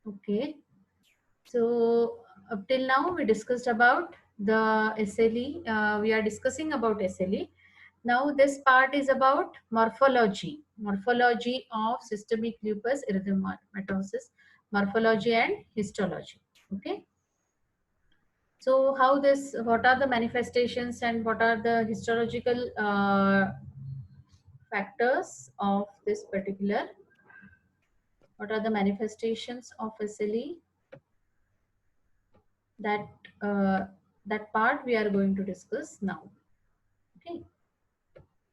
Okay. So up till now we discussed about the SLE. We are discussing about SLE. Now this part is about morphology. Morphology of systemic lupus erythematosus. Morphology and histology. Okay. So how this? What are the manifestations and what are the histological factors of this particular? What are the manifestations of SLE? That uh, that part we are going to discuss now. Okay,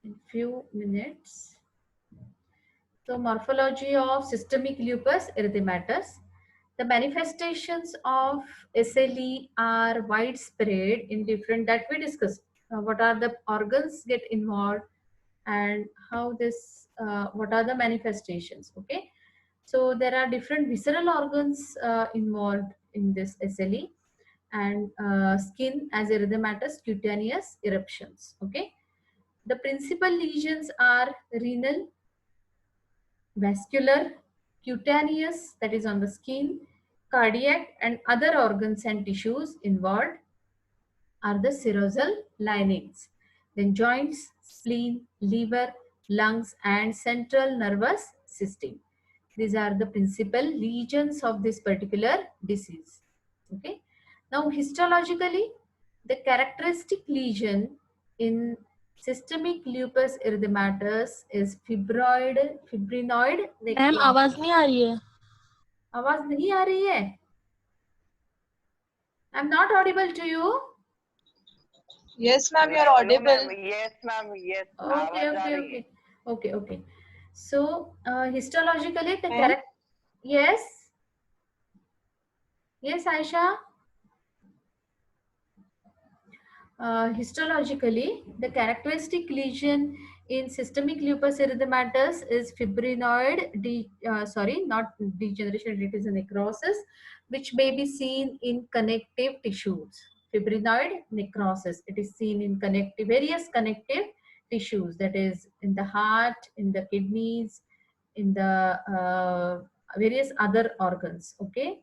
in few minutes. So morphology of systemic lupus erythematosus. The manifestations of SLE are widespread in different that we discussed. What are the organs get involved and how this what are the manifestations. Okay, so there are different visceral organs involved in this SLE, and skin as erythematous cutaneous eruptions. Okay, the principal lesions are renal, vascular, cutaneous, that is on the skin, cardiac, and other organs and tissues involved are the serosal linings. Then joints, spleen, liver, lungs, and central nervous system. These are the principal lesions of this particular disease. Okay. Now, histologically, the characteristic lesion in systemic lupus erythematosus is fibrinoid ma'am आवाज नहीं आ रही है. आवाज नहीं आ रही है? I'm not audible to you. Yes, ma'am, you are audible. Yes, ma'am. Yes. Okay, okay, okay, okay, okay. So histologically, the Ma'am? character. Yes, yes, Aisha. Histologically, the characteristic lesion in systemic lupus erythematosus is fibrinoid, not degeneration, it is a necrosis, which may be seen in connective tissues. Fibrinoid necrosis, it is seen in various connective tissues, that is in the heart, in the kidneys, in the various other organs. Okay.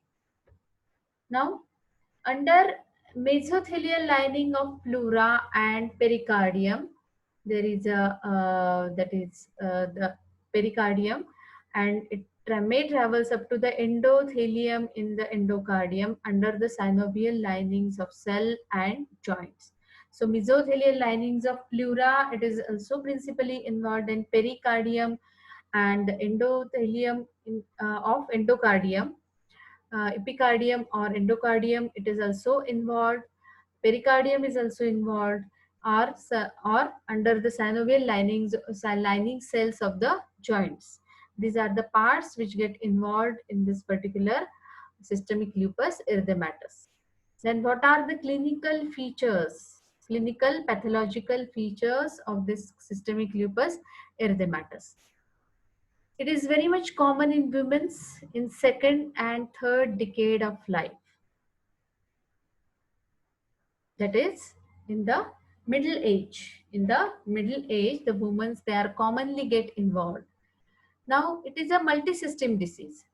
Now, under mesothelial lining of pleura and pericardium, there is a the pericardium, and it may travels up to the endothelium in the endocardium under the synovial linings of cell and joints. So mesothelial linings of pleura, it is also principally involved in pericardium, and the endothelium of endocardium, epicardium or endocardium, it is also involved. Pericardium is also involved, or under the synovial lining cells of the joints. These are the parts which get involved in this particular systemic lupus erythematosus. Then what are the clinical features, clinical pathological features of this systemic lupus erythematosus? It is very much common in women in second and third decade of life. That is in the middle age. In the middle age, the women, they are commonly get involved. Now, it is a multisystem disease.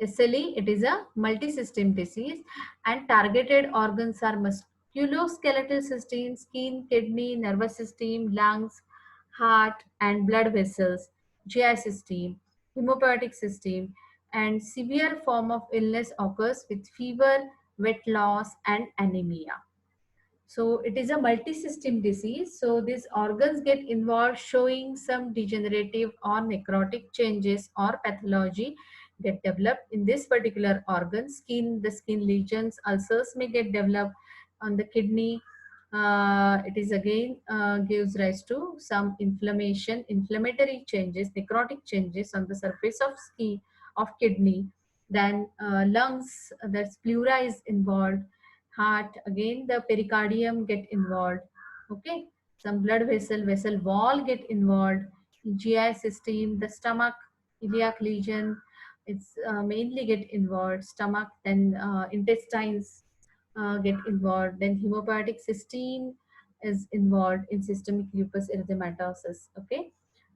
SLE, it is a multisystem disease, and targeted organs are musculoskeletal system, skin, kidney, nervous system, lungs, heart, and blood vessels, GI system, hemopoietic system, and severe form of illness occurs with fever, weight loss, and anemia. So it is a multi-system disease. So these organs get involved, showing some degenerative or necrotic changes or pathology get developed in this particular organ. Skin, the skin lesions, ulcers may get developed on the kidney. It is again gives rise to some inflammation, inflammatory changes, necrotic changes on the surface of skin of kidney. Then lungs, that's pleura is involved. Heart, again the pericardium get involved. Okay, some blood vessel wall get involved. GI system, the stomach, iliac lesion, it's mainly get involved. Stomach, then intestines get involved. Then hemopoietic system is involved in systemic lupus erythematosus. Okay,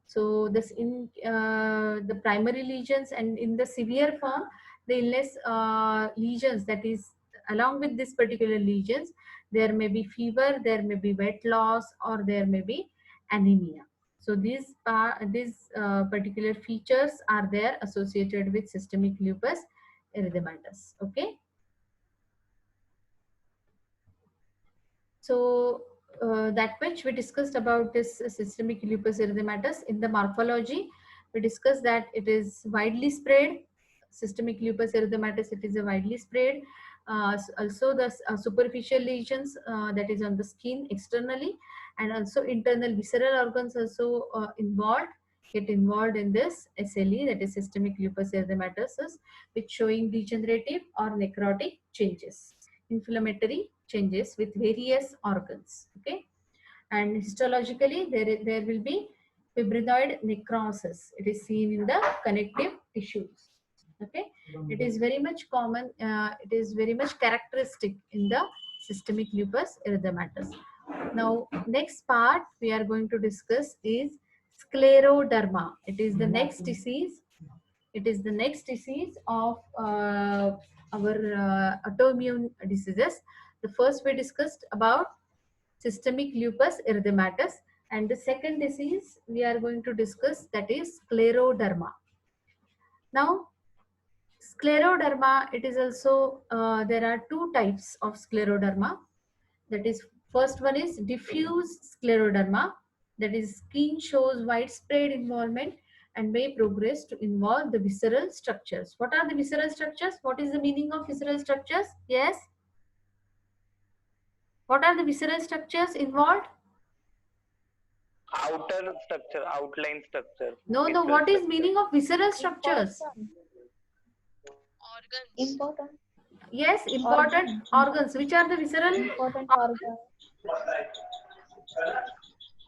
so this in the primary lesions, and in the severe form, the illness lesions, that is along with this particular lesions, there may be fever, there may be weight loss, or there may be anemia. So these particular features are there associated with systemic lupus erythematosus. Okay. So that which we discussed about this systemic lupus erythematosus. In the morphology, we discussed that it is widely spread. Systemic lupus erythematosus, it is a widely spread. Also the superficial lesions, that is on the skin externally, and also internal visceral organs also get involved in this SLE, that is systemic lupus erythematosus, which showing degenerative or necrotic changes, inflammatory changes with various organs. Okay. And histologically, there will be fibrinoid necrosis. It is seen in the connective tissues. Okay. It is very much common. It is very much characteristic in the systemic lupus erythematosus. Now, next part we are going to discuss is scleroderma. It is the next disease. It is the next disease of our autoimmune diseases. The first we discussed about systemic lupus erythematosus, and the second disease we are going to discuss, that is scleroderma. Now, scleroderma, it is also there are two types of scleroderma. That is, first one is diffuse scleroderma, that is skin shows widespread involvement and may progress to involve the visceral structures. What are the visceral structures? What is the meaning of visceral structures? Yes. What are the visceral structures involved? Outer structure, outline structure. No, what is meaning of visceral structures? Important. Yes, important organs. Which are the visceral Important organs? organ.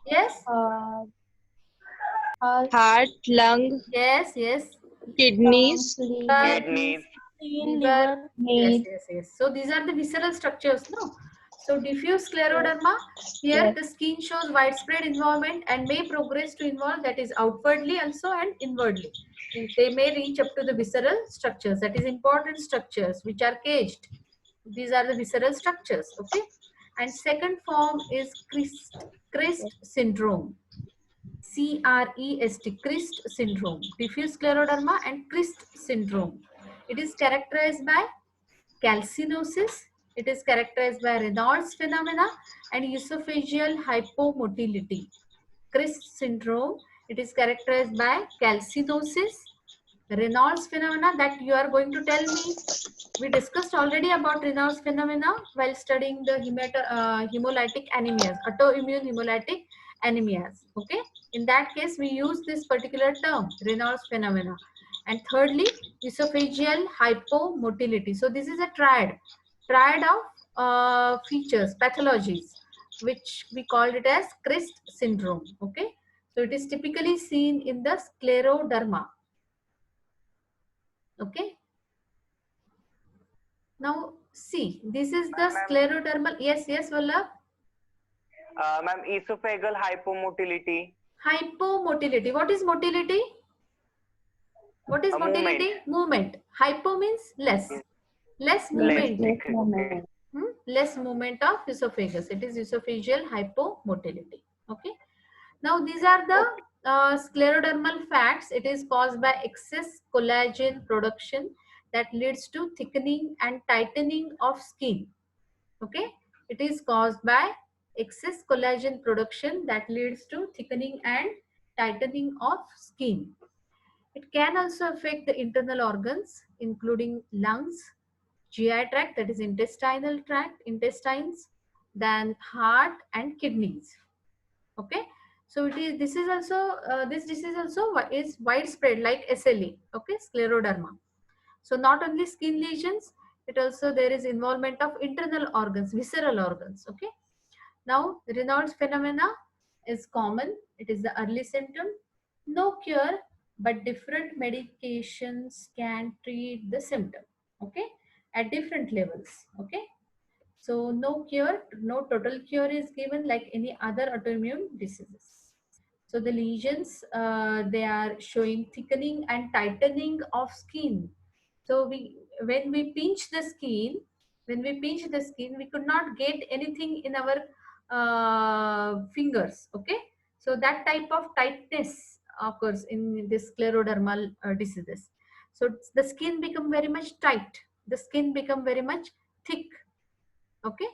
Yes. Heart, lung, Yes. kidneys, Kidneys, Liver. Yes. So these are the visceral structures, no? So diffuse scleroderma, here the skin shows widespread involvement and may progress to involve, that is outwardly also and inwardly. They may reach up to the visceral structures, that is important structures which are caged. These are the visceral structures. Okay. And second form is CRIST syndrome. CREST, CRIST syndrome, diffuse scleroderma and CRIST syndrome. It is characterized by calcinosis. It is characterized by Reynolds phenomena and esophageal hypomotility. CRIST syndrome, it is characterized by calcinosis, Reynolds phenomena, that you are going to tell me. We discussed already about Reynolds phenomena while studying the hemolytic anemias, autoimmune hemolytic anemias. Okay. In that case, we use this particular term, Reynolds phenomena. And thirdly, esophageal hypomotility. So this is a triad of features, pathologies, which we called it as CRIST syndrome. Okay. So it is typically seen in the scleroderma. Okay. Now see, this is the sclerodermal. Yes, Vallabh. ma'am, esophageal hypomotility. Hypomotility. What is motility? What is motility? Movement. Hypo means less. Less movement. Less movement of esophagus. It is esophageal hypomotility. Okay. Now these are the sclerodermal facts. It is caused by excess collagen production that leads to thickening and tightening of skin. Okay. It is caused by excess collagen production that leads to thickening and tightening of skin. It can also affect the internal organs, including lungs, GI tract, that is intestinal tract, intestines, then heart and kidneys. Okay. So it is, this is also this disease also is widespread like SLE. Okay, scleroderma. So not only skin lesions, it also there is involvement of internal organs, visceral organs. Okay. Now Reynolds phenomena is common. It is the early symptom. No cure, but different medications can treat the symptom. Okay, at different levels. Okay. So no cure, no total cure is given like any other autoimmune diseases. So the lesions, they are showing thickening and tightening of skin So when we pinch the skin, we could not get anything in our fingers. Okay, so that type of tightness occurs in this sclerodermal diseases. So the skin become very much tight. The skin become very much thick. Okay,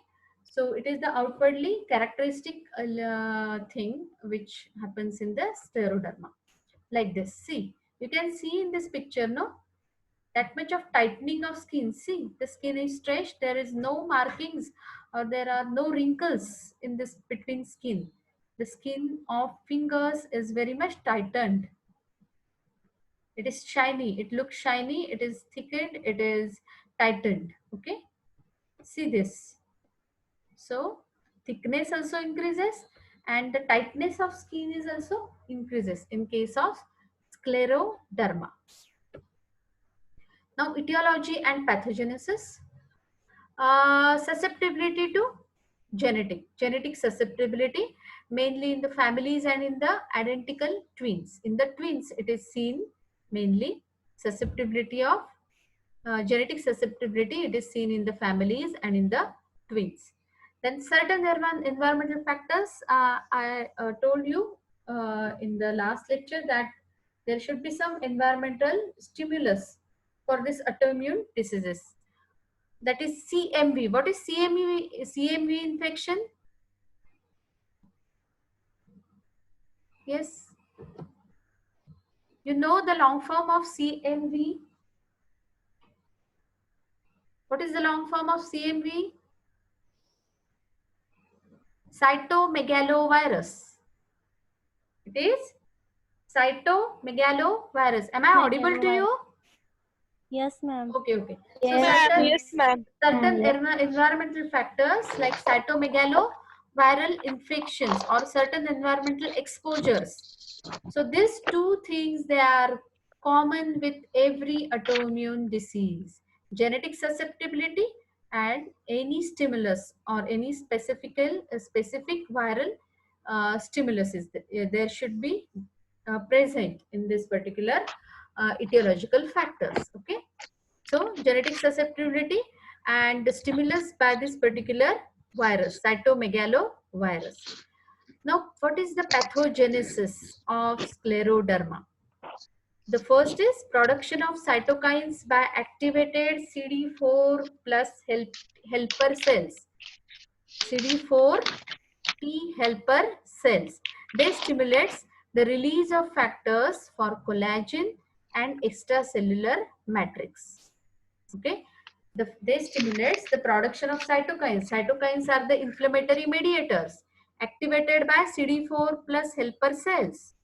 so it is the outwardly characteristic thing which happens in the scleroderma. Like this. See, you can see in this picture, no? That much of tightening of skin. See, the skin is stretched. There is no markings or there are no wrinkles in this between skin. The skin of fingers is very much tightened. It is shiny. It looks shiny. It is thickened. It is tightened. Okay. See this. So thickness also increases and the tightness of skin is also increases in case of scleroderma. Now, etiology and pathogenesis. Susceptibility to genetic susceptibility, mainly in the families and in the identical twins. In the twins, it is seen mainly susceptibility of genetic susceptibility. It is seen in the families and in the twins. Then certain environmental factors. I told you in the last lecture that there should be some environmental stimulus for this autoimmune diseases. That is CMV. What is CMV? CMV infection? Yes. You know the long form of CMV? What is the long form of CMV? Cytomegalovirus. It is cytomegalovirus. Am I audible to you? Yes, ma'am. Okay, okay. Yes. So certain, Yes, ma'am. certain Yes. environmental factors like cytomegaloviral infections or certain environmental exposures. So these two things, they are common with every autoimmune disease. Genetic susceptibility and any stimulus or any specific viral stimulus is there should be present in this particular etiological factors. Okay, so genetic susceptibility and the stimulus by this particular virus, cytomegalovirus. Now, what is the pathogenesis of scleroderma? The first is production of cytokines by activated CD4 plus helper cells. CD4 T helper cells. They stimulates the release of factors for collagen and extracellular matrix. Okay, they stimulates the production of cytokines. Cytokines are the inflammatory mediators activated by CD4 plus helper cells.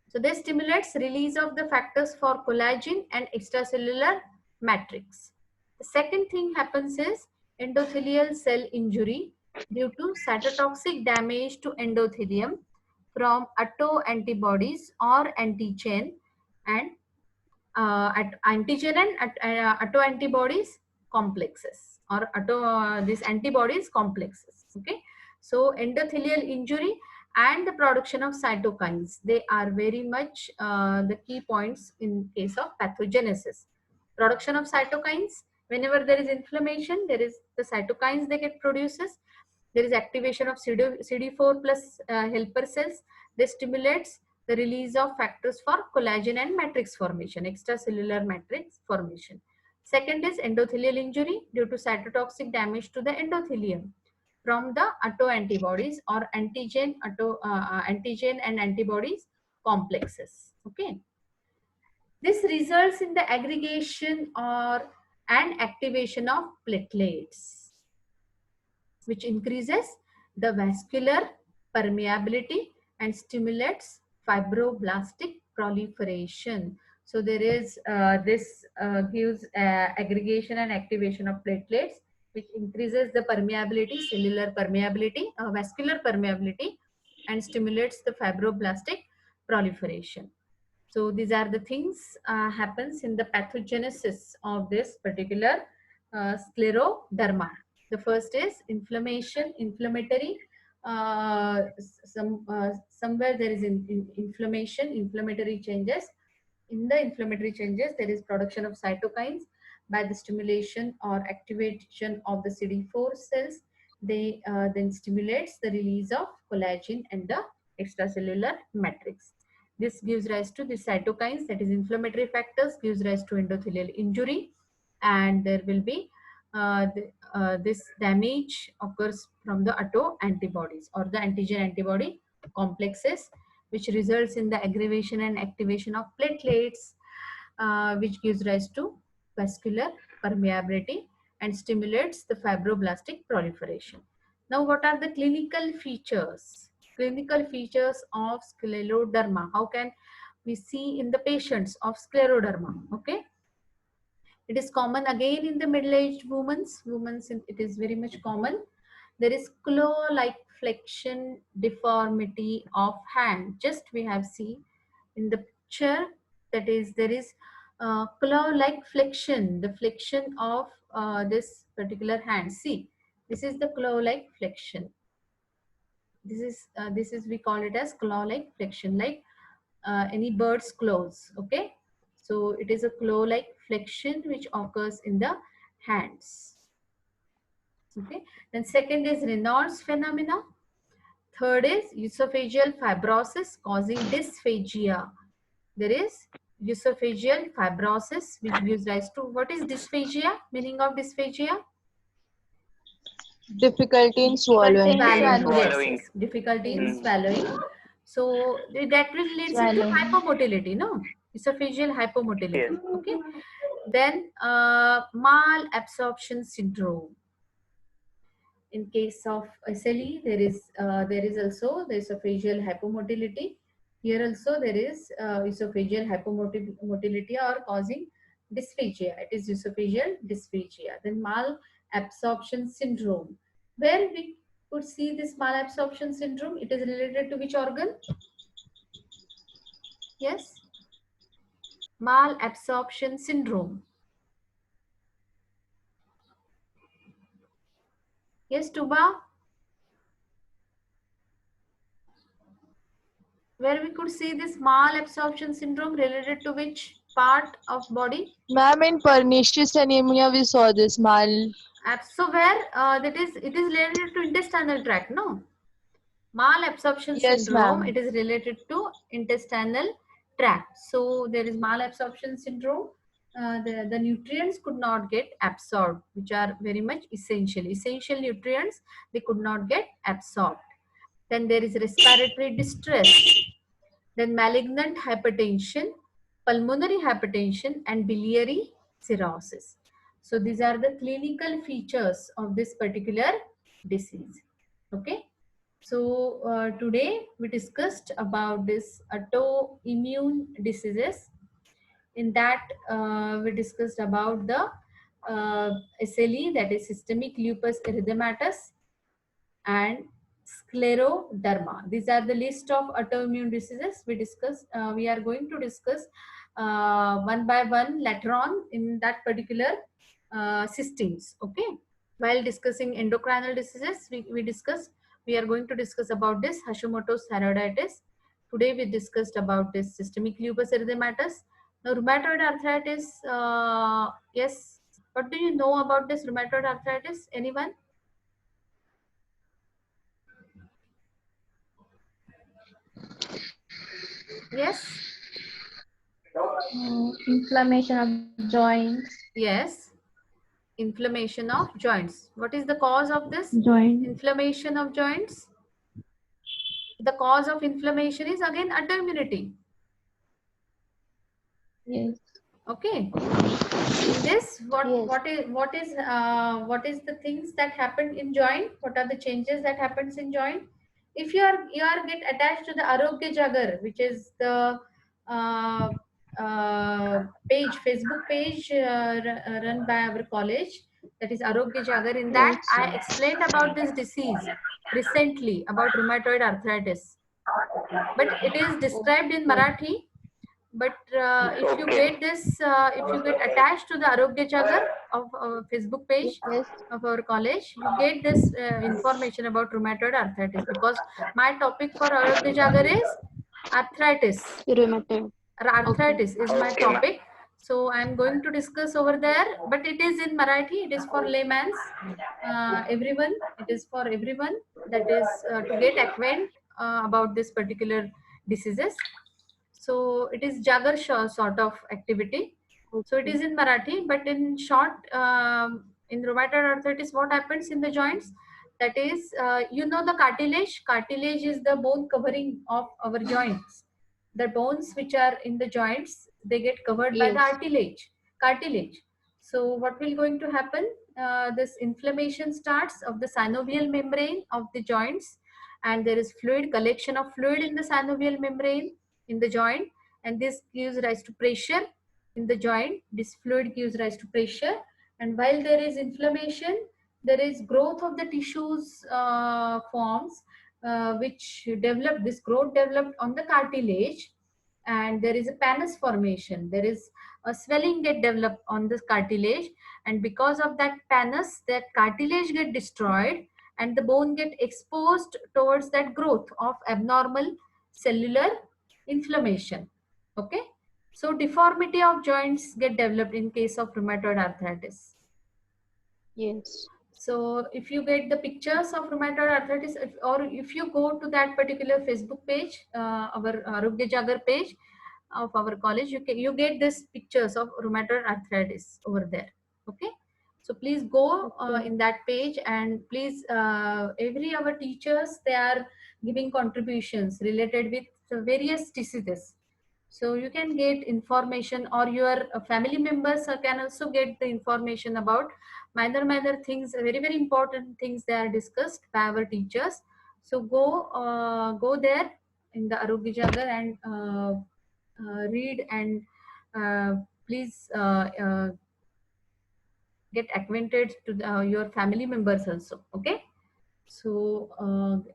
So they stimulates release of the factors for collagen and extracellular matrix. The second thing happens is endothelial cell injury due to cytotoxic damage to endothelium from autoantibodies or antigen and antigen and autoantibodies complexes or these antibodies complexes. Okay, so endothelial injury and the production of cytokines, they are very much the key points in case of pathogenesis. Production of cytokines, whenever there is inflammation, there is the cytokines they get produces. There is activation of CD4 plus helper cells. They stimulates the release of factors for collagen and matrix formation, extracellular matrix formation. Second is endothelial injury due to cytotoxic damage to the endothelium from the autoantibodies or antigen and antibodies complexes. Okay, this results in the aggregation or and activation of platelets, which increases the vascular permeability and stimulates fibroblastic proliferation. So there is this gives aggregation and activation of platelets, which increases the permeability, cellular permeability, vascular permeability, and stimulates the fibroblastic proliferation. So these are the things happens in the pathogenesis of this particular scleroderma. The first is inflammation, inflammatory. Somewhere there is inflammation, inflammatory changes. In the inflammatory changes, there is production of cytokines by the stimulation or activation of the CD4 cells. They then stimulates the release of collagen and the extracellular matrix. This gives rise to the cytokines, that is inflammatory factors, gives rise to endothelial injury, and there will be this damage occurs from the auto antibodies or the antigen antibody complexes, which results in the aggravation and activation of platelets, which gives rise to vascular permeability and stimulates the fibroblastic proliferation. Now, what are the clinical features? Clinical features of scleroderma. How can we see in the patients of scleroderma? Okay. It is common again in the middle-aged women. It is very much common. There is claw-like flexion deformity of hand. Just we have seen in the picture, that is there is claw-like flexion, the flexion of this particular hand. See, this is the claw-like flexion. This is we call it as claw-like flexion, like any bird's claws. Okay, so it is a claw-like flexion which occurs in the hands. Okay, then second is Raynaud's phenomena. Third is esophageal fibrosis causing dysphagia. There is esophageal fibrosis which gives rise to, what is dysphagia? Meaning of dysphagia? Difficulty in swallowing. Swallowing. Swallowing. Yes. Difficulty in swallowing. So that will lead into Swallowing. hypomotility, no? Esophageal hypomotility. Yes. Okay. Then malabsorption syndrome. In case of SLE, there is also the esophageal hypomotility. Here also there is esophageal hypomotility or causing dysphagia. It is esophageal dysphagia. Then malabsorption syndrome. Where we could see this malabsorption syndrome, it is related to which organ? Yes? Malabsorption syndrome. Yes, Tuba? Where we could see this malabsorption syndrome related to which part of body? Ma'am, in pernicious anemia, we saw this So where it is related to intestinal tract, no? Malabsorption Yes, syndrome, ma'am. it is related to intestinal tract. So there is malabsorption syndrome. The nutrients could not get absorbed, which are very much essential. Essential nutrients, they could not get absorbed. Then there is respiratory distress. Then malignant hypertension, pulmonary hypertension, and biliary cirrhosis. So these are the clinical features of this particular disease. Okay. So today we discussed about this autoimmune diseases. In that we discussed about the SLE, that is systemic lupus erythematosus, and scleroderma. These are the list of autoimmune diseases we discussed. We are going to discuss one by one later on in that particular systems. Okay. While discussing endocrinal diseases, we are going to discuss about this Hashimoto's thyroiditis. Today we discussed about this systemic lupus erythematosus. Now rheumatoid arthritis. Yes. What do you know about this rheumatoid arthritis? Anyone? Yes. Inflammation of joints. Yes. Inflammation of joints. What is the cause of this? Joint. Inflammation of joints. The cause of inflammation is again autoimmunity. Yes. Okay. In this, Yes. what is the things that happen in joint? What are the changes that happens in joint? If you are get attached to the Arogya Jagar, which is the page, Facebook page run by our college, that is Arogya Jagar. In that, I explained about this disease recently about rheumatoid arthritis, but it is described in Marathi. But if you Okay. get this, if you get attached to the Arogya Jagar of our Facebook page Yes. of our college, you get this information about rheumatoid arthritis, because my topic for Arogya Jagar is arthritis. Rheumatoid. arthritis is my Okay, ma'am. topic. So I'm going to discuss over there, but it is in Marathi. It is for layman's. Everyone, it is for everyone. That is to get acquainted about this particular diseases. So it is Jagar sort of activity. So it is in Marathi, but in short, in rheumatoid arthritis, what happens in the joints? That is, you know, the cartilage. Cartilage is the bone covering of our joints. The bones which are in the joints, they get covered by the Yes. cartilage. Cartilage. So what will going to happen? This inflammation starts of the synovial membrane of the joints, and there is fluid collection of fluid in the synovial membrane in the joint, and this gives rise to pressure in the joint. This fluid gives rise to pressure, and while there is inflammation, there is growth of the tissues forms which develop. This growth developed on the cartilage, and there is a pannus formation. There is a swelling get developed on this cartilage, and because of that pannus, that cartilage get destroyed, and the bone get exposed towards that growth of abnormal cellular inflammation. Okay, so deformity of joints get developed in case of rheumatoid arthritis. Yes. So if you get the pictures of rheumatoid arthritis, or if you go to that particular Facebook page, our Arogya Jagar page of our college, you get this pictures of rheumatoid arthritis over there. Okay, so please go Okay. in that page, and please, every our teachers, they are giving contributions related with various diseases. So you can get information, or your family members can also get the information about minor things, very important things they are discussed by our teachers. So go there in the Arogya Jagar and read, and please get acquainted to your family members also. Okay, so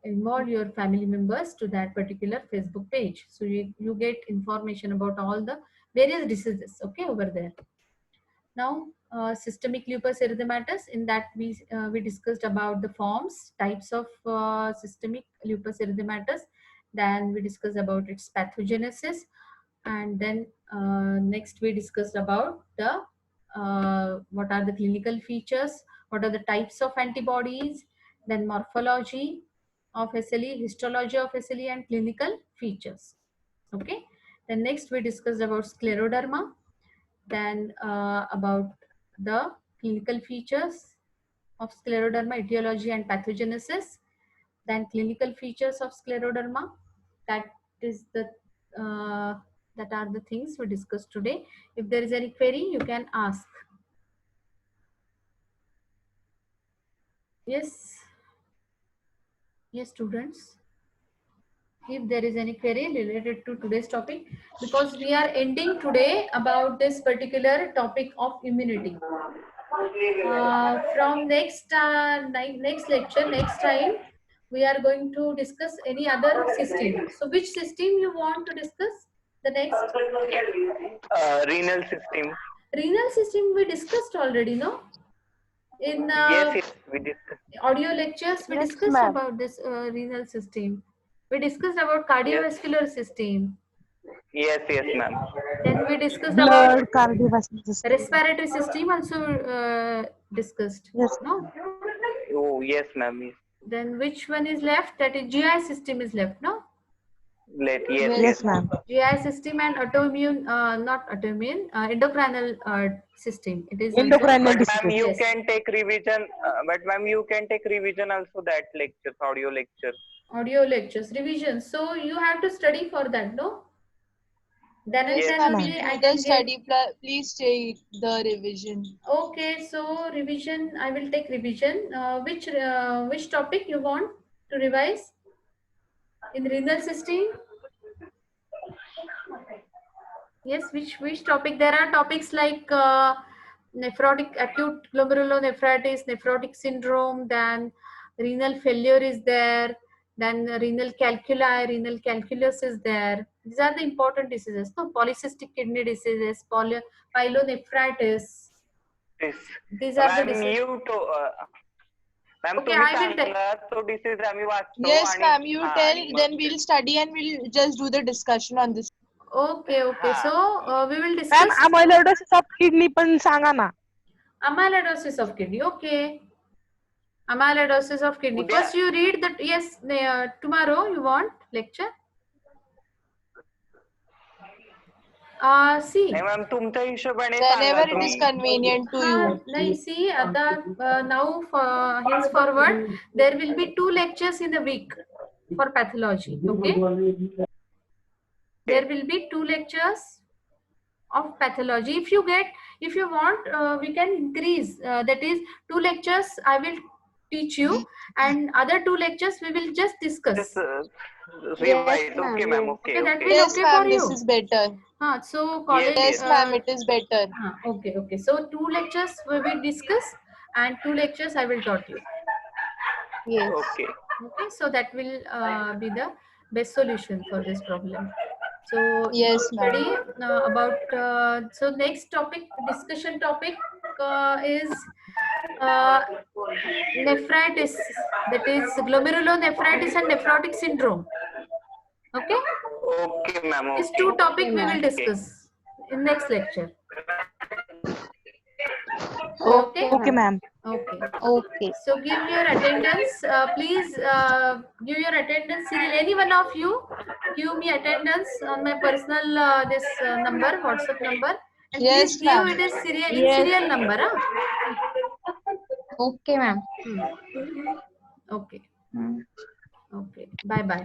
involve your family members to that particular Facebook page, so you get information about all the various diseases, okay, over there. Now, systemic lupus erythematosus, in that we discussed about the forms, types of systemic lupus erythematosus. Then we discussed about its pathogenesis, and then next we discussed about the what are the clinical features, what are the types of antibodies, then morphology of SLE, histology of SLE, and clinical features. Okay, then next we discussed about scleroderma, then about the clinical features of scleroderma, etiology and pathogenesis, then clinical features of scleroderma. That is the that are the things we discussed today. If there is any query, you can ask. Yes, yes, students. If there is any query related to today's topic, because we are ending today about this particular topic of immunity. From next next lecture, next time, we are going to discuss any other system. So which system you want to discuss? The next Renal system. renal system we discussed already, no? In Yes, we discussed. audio lectures, we Yes, discussed ma'am. about this renal system. We discussed about Yes, cardiovascular system. yes, ma'am. Then we discussed about Blood cardiovascular system. respiratory system, also discussed. Yes. No? Oh, yes, ma'am. Yes, Then which one is left? That is GI system is left, no? Yes, ma'am. GI system and autoimmune, not autoimmune, endocrinal system. It is also. Endocrinal But ma'am, diseases. you Yes. can take revision. But ma'am, you can take revision also that lectures, audio lecture. Audio lectures, revision. So you have to study for that, no? Then and Yes, then ma'am. only To I do the can get. study, please take the revision. Okay, so revision, I will take revision. Which topic you want to revise in renal system? Yes, which topic? There are topics like nephrotic, acute glomerulonephritis, nephrotic syndrome, then renal failure is there, then renal calculi, renal calculus is there. These are the important diseases. So polycystic kidney diseases, pyelonephritis. This, These are the ma'am, diseases. you to, ma'am, Okay, तुम्ही I will take. सांगा तो disease आम्ही वाचतो Yes, आणि ma'am. You tell, आणि then mug we'll study and we'll just do the discussion on this. Okay, okay. हा. So we will ma'am discuss amyloidosis of kidney पण सांगा ना. amyloidosis of kidney. Okay. Amyloidosis of kidney. उद्या? First, you read that. Yes, tomorrow you want lecture. See. नाही ma'am तुमच्या हिशोबाने सांगा Whenever it is तुम्ही. convenient to you. Nahi, see, now henceforward there will be 2 lectures in a week for pathology. Okay. There will be 2 lectures of pathology. If you want, we can increase. That is 2 lectures I will teach you, and other 2 lectures we will just discuss. Just revise. Okay, ma'am. Okay, Okay, that okay. will Yes, okay for ma'am, you. this is better. So college. Yes, ma'am, it is better. Okay, okay. So 2 lectures we will discuss, and 2 lectures I will taught you. Yes. Okay. Okay, so that will be the best solution for this problem. So Yes, study about so next topic, discussion topic is nephritis, that is glomerulonephritis and nephrotic syndrome. Okay, Okay, ma'am. these Okay. 2 topic we will Okay. discuss in next lecture. Okay, okay ma'am. Okay. Okay. So give your attendance. Please give your attendance serial. Any one of you give me attendance on my personal this number, WhatsApp number, and Yes, please give ma'am. it is serial serial number. Okay, ma'am. Okay. Okay. Bye bye.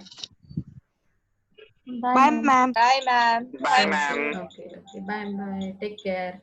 Bye ma'am. Bye, ma'am. Bye, ma'am. Okay. Okay. Bye bye. Take care.